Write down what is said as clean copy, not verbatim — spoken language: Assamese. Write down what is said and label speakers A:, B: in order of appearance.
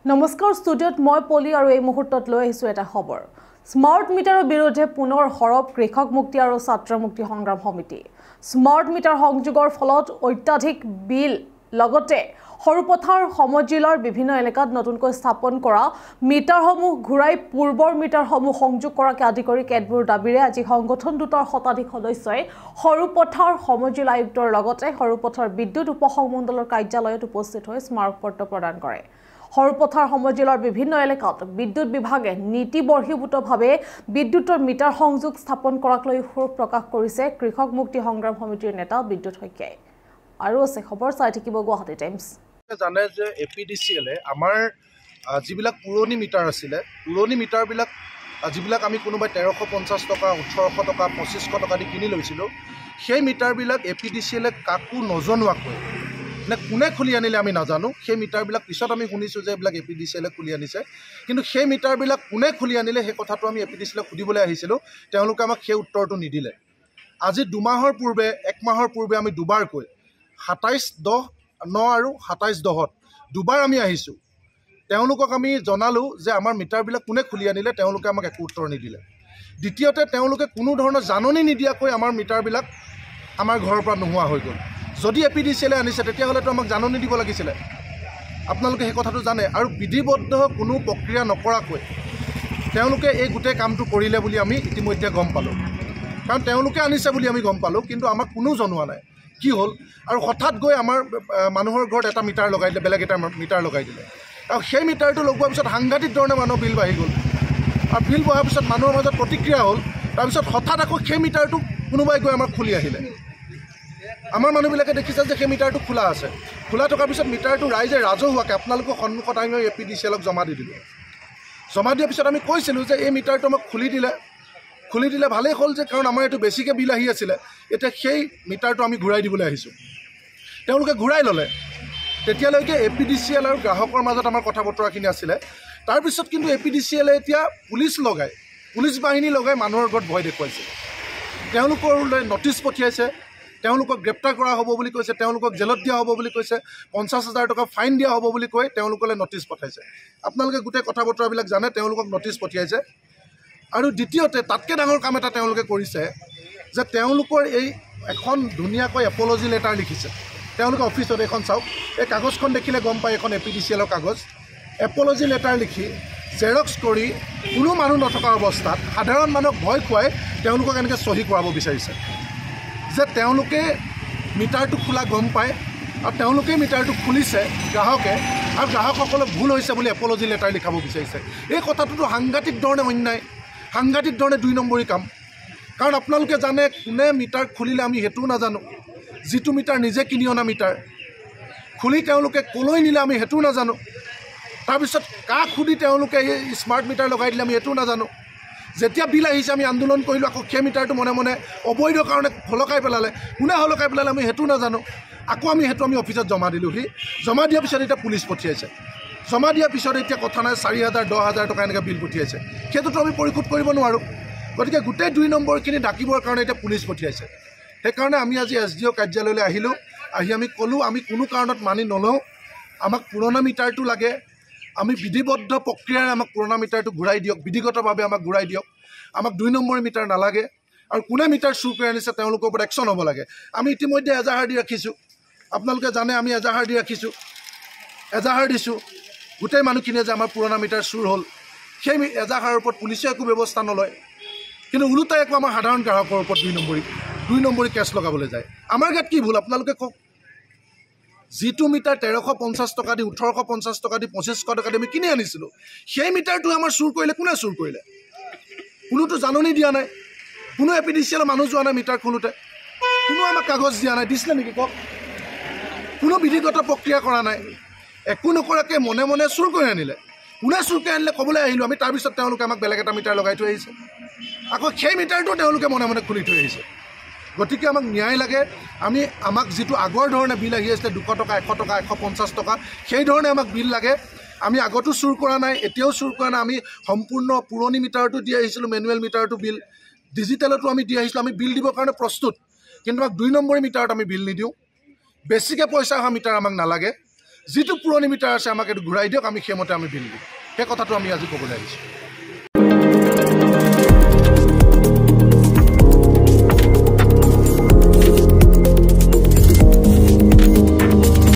A: নমস্কাৰ ষ্টুডিঅ'ত মই পলি আৰু এই মুহূৰ্তত লৈ আহিছোঁ এটা খবৰ স্মাৰ্ট মিটাৰৰ বিৰুদ্ধে পুনৰ হৰব কৃষক মুক্তি আৰু ছাত্ৰ মুক্তি সংগ্ৰাম সমিতি স্মাৰ্ট মিটাৰ সংযোগৰ ফলত অত্যাধিক বিল লগতে সৰুপথাৰ সমজিলৰ বিভিন্ন এলেকাত নতুনকৈ স্থাপন কৰা মিটাৰসমূহ ঘূৰাই পূৰ্বৰ মিটাৰসমূহ সংযোগ কৰাকে আদি কৰি কেতবোৰ দাবীৰে আজি সংগঠন দুটাৰ শতাধিক সদস্যই সৰুপথাৰ সমজিল আয়ুক্তৰ লগতে সৰুপথাৰ বিদ্যুৎ উপসংমণ্ডলৰ কাৰ্যালয়ত উপস্থিত হৈ স্মাৰকপত্ৰ প্ৰদান কৰে সৰুপথাৰ সমজিলৰ বিভিন্ন এলেকাত বিদ্যুৎ বিভাগে নীতি বৰ্হিভূতভাৱে বিদ্যুৎৰ মিটাৰ সংযোগ স্থাপন কৰাক লৈ ক্ষোভ প্ৰকাশ কৰিছে কৃষক মুক্তি সংগ্ৰাম সমিতিৰ নেতা বিদ্যুৎ শইকীয়াই আৰু আছে খবৰ চাই থাকিব গুৱাহাটী টাইমছ
B: জানে যে APDCL আমাৰ যিবিলাক পুৰণি মিটাৰ আছিলে পুৰণি মিটাৰবিলাক যিবিলাক আমি কোনোবাই 1350 টকা 1800 টকা 2500 টকা দি কিনি লৈছিলোঁ সেই মিটাৰবিলাক APDCL কাকো নজনোৱাকৈ নে কোনে খুলি আনিলে আমি নাজানো সেই মিটাৰবিলাক পিছত আমি শুনিছোঁ যে এইবিলাক APDCL খুলি আনিছে কিন্তু সেই মিটাৰবিলাক কোনে খুলি আনিলে সেই কথাটো আমি APDCL সুধিবলৈ আহিছিলোঁ তেওঁলোকে আমাক সেই উত্তৰটো নিদিলে আজি 2 মাহৰ পূৰ্বে 1 মাহৰ পূৰ্বে আমি দুবাৰকৈ 27/10/9 আৰু 27/10 দুবাৰ আমি আহিছোঁ তেওঁলোকক আমি জনালোঁ যে আমাৰ মিটাৰবিলাক কোনে খুলি আনিলে তেওঁলোকে আমাক একো উত্তৰ নিদিলে দ্বিতীয়তে তেওঁলোকে কোনো ধৰণৰ জাননী নিদিয়াকৈ আমাৰ মিটাৰবিলাক আমাৰ ঘৰৰ পৰা নোহোৱা হৈ গ'ল যদি APDCL আনিছে তেতিয়াহ'লেতো আমাক জাননী দিব লাগিছিলে আপোনালোকে সেই কথাটো জানে আৰু বিধিবদ্ধ কোনো প্ৰক্ৰিয়া নকৰাকৈ তেওঁলোকে এই গোটেই কামটো কৰিলে বুলি আমি ইতিমধ্যে গম পালোঁ কাৰণ তেওঁলোকে আনিছে বুলি আমি গম পালোঁ কিন্তু আমাক কোনো জনোৱা নাই কি হ'ল আৰু হঠাৎ গৈ আমাৰ মানুহৰ ঘৰত এটা মিটাৰ লগাই দিলে বেলেগ এটা মিটাৰ লগাই দিলে আৰু সেই মিটাৰটো লগোৱাৰ পিছত সাংঘাতিক ধৰণে মানুহৰ বিল বাঢ়ি গ'ল আৰু বিল বঢ়াৰ পিছত মানুহৰ মাজত প্ৰতিক্ৰিয়া হ'ল তাৰপিছত হঠাৎ আকৌ সেই মিটাৰটো কোনোবাই গৈ আমাক খুলি আহিলে আমাৰ মানুহবিলাকে দেখিছে যে সেই মিটাৰটো খোলা আছে খোলা থকাৰ পিছত মিটাৰটো ৰাইজে ৰাজহুৱাকৈ আপোনালোকৰ সন্মুখত আহি APDCLক জমা দি দিলোঁ জমা দিয়াৰ পিছত আমি কৈছিলোঁ যে এই মিটাৰটো আমাক খুলি দিলে ভালেই হ'ল যে কাৰণ আমাৰ এইটো বেছিকৈ বিল আহি আছিলে এতিয়া সেই মিটাৰটো আমি ঘূৰাই দিবলৈ আহিছোঁ তেওঁলোকে ঘূৰাই ল'লে তেতিয়ালৈকে APDCL আৰু গ্ৰাহকৰ মাজত আমাৰ কথা বতৰাখিনি আছিলে তাৰপিছত কিন্তু APDCLে এতিয়া পুলিচ বাহিনী লগাই মানুহৰ ঘৰত ভয় দেখুৱাইছে তেওঁলোকলৈ নটিচ পঠিয়াইছে তেওঁলোকক গ্ৰেপ্তাৰ কৰা হ'ব বুলি কৈছে তেওঁলোকক জেলত দিয়া হ'ব বুলি কৈছে 50,000 টকা ফাইন দিয়া হ'ব বুলি কৈ তেওঁলোকলৈ নটিচ পঠাইছে আপোনালোকে গোটেই কথা বতৰাবিলাক জানে তেওঁলোকক নটিচ পঠিয়াইছে আৰু দ্বিতীয়তে তাতকৈ ডাঙৰ কাম এটা তেওঁলোকে কৰিছে যে তেওঁলোকৰ এই এখন ধুনীয়াকৈ এপলজি লেটাৰ লিখিছে তেওঁলোকে অফিচত এখন চাওক এই কাগজখন দেখিলে গম পায় এখন APDCLৰ কাগজ এপলজি লেটাৰ লিখি জেৰক্স কৰি কোনো মানুহ নথকা অৱস্থাত সাধাৰণ মানুহক ভয় খুৱাই তেওঁলোকক এনেকৈ চহী কৰাব বিচাৰিছে যে তেওঁলোকে মিটাৰটো খোলা গম পায় আৰু তেওঁলোকেই মিটাৰটো খুলিছে গ্ৰাহকে আৰু গ্ৰাহকসকলক ভুল হৈছে বুলি এপলজি লেটাৰ লিখাব বিচাৰিছে এই কথাটোতো সাংঘাতিক ধৰণে অন্যায় সাংঘাতিক ধৰণে 2 নম্বৰী কাম কাৰণ আপোনালোকে জানে কোনে মিটাৰ খুলিলে আমি সেইটোও নাজানো যিটো মিটাৰ নিজে কিনি অনা মিটাৰ খুলি তেওঁলোকে ক'লৈ নিলে আমি সেইটোও নাজানো তাৰপিছত কাক সুধি তেওঁলোকে এই স্মাৰ্ট মিটাৰ লগাই দিলে আমি এইটোও নাজানো যেতিয়া বিল আহিছে আমি আন্দোলন কৰিলোঁ আকৌ সেই মিটাৰটো মনে মনে অবৈধ কাৰণে হলকাই পেলালে কোনে হলকাই পেলালে আমি সেইটো নাজানো আকৌ আমি অফিচত জমা দিলোঁহি জমা দিয়াৰ পিছত এতিয়া পুলিচ পঠিয়াইছে জমা দিয়াৰ পিছত এতিয়া কথা নাই 4,000 10,000 টকা এনেকৈ বিল পঠিয়াইছে সেইটোতো আমি পৰিশোধ কৰিব নোৱাৰোঁ গতিকে গোটেই 2 নম্বৰখিনি ডাকিবৰ কাৰণে এতিয়া পুলিচ পঠিয়াইছে সেইকাৰণে আমি আজি SDO কাৰ্যালয়লৈ আহিলোঁ আহি আমি ক'লোঁ আমি কোনো কাৰণত মানি নলওঁ আমাক পুৰণা মিটাৰটো লাগে আমি বিধিবদ্ধ প্ৰক্ৰিয়াৰে আমাক পুৰণা মিটাৰটো ঘূৰাই দিয়ক বিধিগতভাৱে আমাক ঘূৰাই দিয়ক আমাক 2 নম্বৰী মিটাৰ নালাগে আৰু কোনে মিটাৰ চুৰ কৰি আনিছে তেওঁলোকৰ ওপৰত একশ্যন হ'ব লাগে আমি ইতিমধ্যে এজাহাৰ দি ৰাখিছোঁ আপোনালোকে জানে আমি এজাহাৰ দিছোঁ গোটেই মানুহখিনিয়ে যে আমাৰ পুৰণা মিটাৰ চুৰ হ'ল সেই এজাহাৰৰ ওপৰত পুলিচে একো ব্যৱস্থা নলয় কিন্তু ওলোটাই একো আমাৰ সাধাৰণ গ্ৰাহকৰ ওপৰত 2 নম্বৰী কেছ লগাবলৈ যায় আমাৰ গাত কি ভুল আপোনালোকে কওক যিটো মিটাৰ 1350 টকা দি 1850 টকা দি 2500 টকা দি আমি কিনি আনিছিলোঁ সেই মিটাৰটো আমাৰ চুৰ কৰিলে কোনে চুৰ কৰিলে কোনোতো জাননী দিয়া নাই কোনো APDCL মানুহ যোৱা নাই মিটাৰ খোলোতে কোনো আমাক কাগজ দিয়া নাই দিছিলে নেকি কওক কোনো বিধিগত প্ৰক্ৰিয়া কৰা নাই একো নকৰাকৈ মনে মনে চুৰ কৰি আনিলে কোনে চুৰ কৰি আনিলে ক'বলৈ আহিলোঁ আমি তাৰপিছত তেওঁলোকে আমাক বেলেগ এটা মিটাৰ লগাই থৈ আহিছে আকৌ সেই মিটাৰটো তেওঁলোকে মনে মনে খুলি থৈ আহিছে গতিকে আমাক ন্যায় লাগে আমাক যিটো আগৰ ধৰণে বিল আহি আছিলে 200 টকা 100 টকা 150 টকা সেই ধৰণে আমাক বিল লাগে আমি আগতো চুৰ কৰা নাই এতিয়াও চুৰ কৰা নাই আমি সম্পূৰ্ণ পুৰণি মিটাৰটো দি আহিছিলোঁ মেনুৱেল মিটাৰটো বিল ডিজিটেলতো আমি দি আহিছিলোঁ আমি বিল দিবৰ কাৰণে প্ৰস্তুত কিন্তু আমাক 2 নম্বৰী মিটাৰত আমি বিল নিদিওঁ বেছিকৈ পইচা অহা মিটাৰ আমাক নালাগে যিটো পুৰণি মিটাৰ আছে আমাক এইটো ঘূৰাই দিয়ক, আমি সেইমতে আমি বিল দিম। সেই কথাটো আমি আজি ক'বলৈ আহিছোঁ।